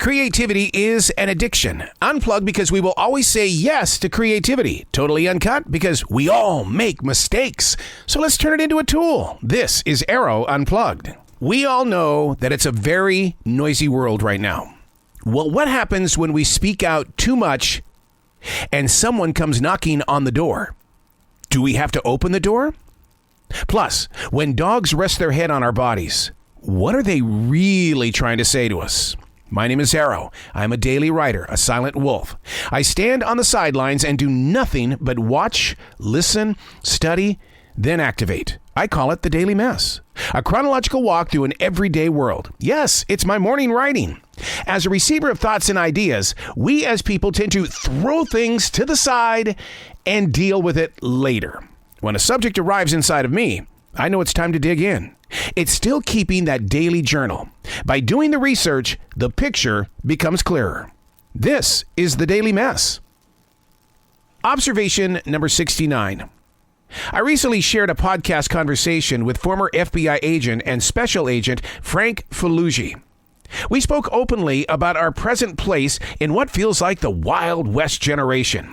Creativity is an addiction. Unplugged because we will always say yes to creativity. Totally Uncut because we all make mistakes. So let's turn it into a tool. This is Arroe Unplugged. We all know that it's a very noisy world right now. Well, what happens when we speak out too much and someone comes knocking on the door? Do we have to open the door? Plus, when dogs rest their head on our bodies, what are they really trying to say to us? My name is Arroe. I'm a daily writer, a silent wolf. I stand on the sidelines and do nothing but watch, listen, study, then activate. I call it the Daily Mess, a chronological walk through an everyday world. Yes, it's my morning writing. As a receiver of thoughts and ideas, we as people tend to throw things to the side and deal with it later. When a subject arrives inside of me, I know it's time to dig in. It's still keeping that daily journal. By doing the research, the picture becomes clearer. This is the Daily Mess. Observation number 69. I recently shared a podcast conversation with former FBI agent and special agent Frank Falugi. We spoke openly about our present place in what feels like the Wild West generation.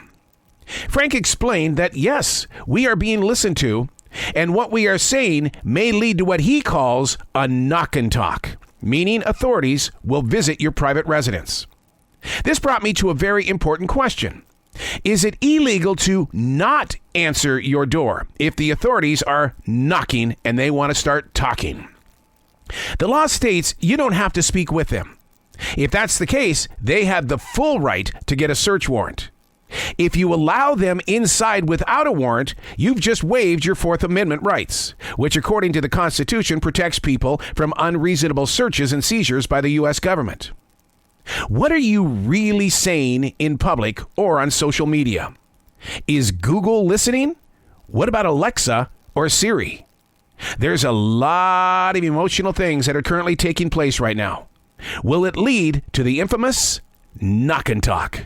Frank explained that yes, we are being listened to, and what we are saying may lead to what he calls a knock and talk, meaning authorities will visit your private residence. This brought me to a very important question. Is it illegal to not answer your door if the authorities are knocking and they want to start talking? The law states you don't have to speak with them. If that's the case, they have the full right to get a search warrant. If you allow them inside without a warrant, you've just waived your Fourth Amendment rights, which according to the Constitution protects people from unreasonable searches and seizures by the U.S. government. What are you really saying in public or on social media? Is Google listening? What about Alexa or Siri? There's a lot of emotional things that are currently taking place right now. Will it lead to the infamous knock and talk?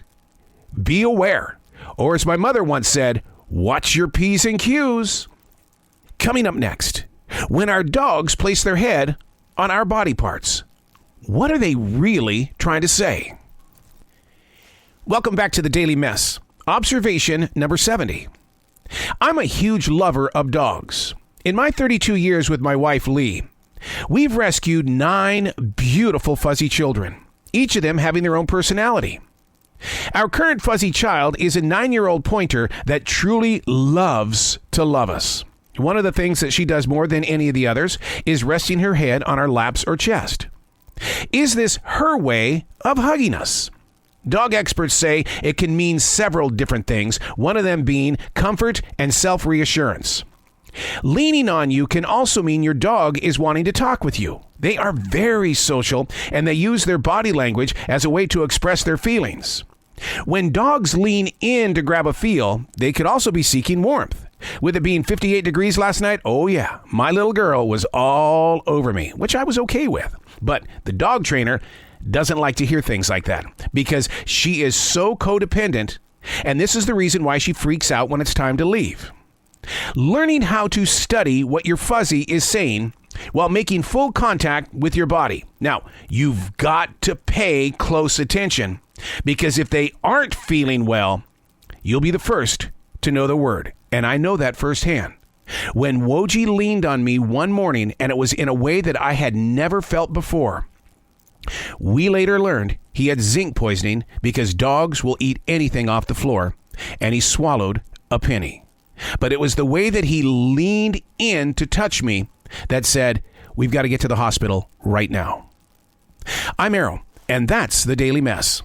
Be aware, or as my mother once said, watch your P's and Q's. Coming up next, when our dogs place their head on our body parts, what are they really trying to say? Welcome back to the Daily Mess. Observation number 70. I'm a huge lover of dogs. In my 32 years with my wife, Lee, we've rescued 9 beautiful fuzzy children, each of them having their own personality. Our current fuzzy child is a 9-year-old pointer that truly loves to love us. One of the things that she does more than any of the others is resting her head on our laps or chest. Is this her way of hugging us? Dog experts say it can mean several different things, one of them being comfort and self-reassurance. Leaning on you can also mean your dog is wanting to talk with you. They are very social, and they use their body language as a way to express their feelings. When dogs lean in to grab a feel, they could also be seeking warmth. With it being 58 degrees last night, oh yeah, my little girl was all over me, which I was okay with. But the dog trainer doesn't like to hear things like that because she is so codependent, and this is the reason why she freaks out when it's time to leave. Learning how to study what your fuzzy is saying while making full contact with your body. Now, you've got to pay close attention because if they aren't feeling well, you'll be the first to know the word. And I know that firsthand. When Woji leaned on me one morning, and it was in a way that I had never felt before, we later learned he had zinc poisoning because dogs will eat anything off the floor, and he swallowed a penny. But it was the way that he leaned in to touch me that said, we've got to get to the hospital right now. I'm Arroe, and that's the Daily Mess.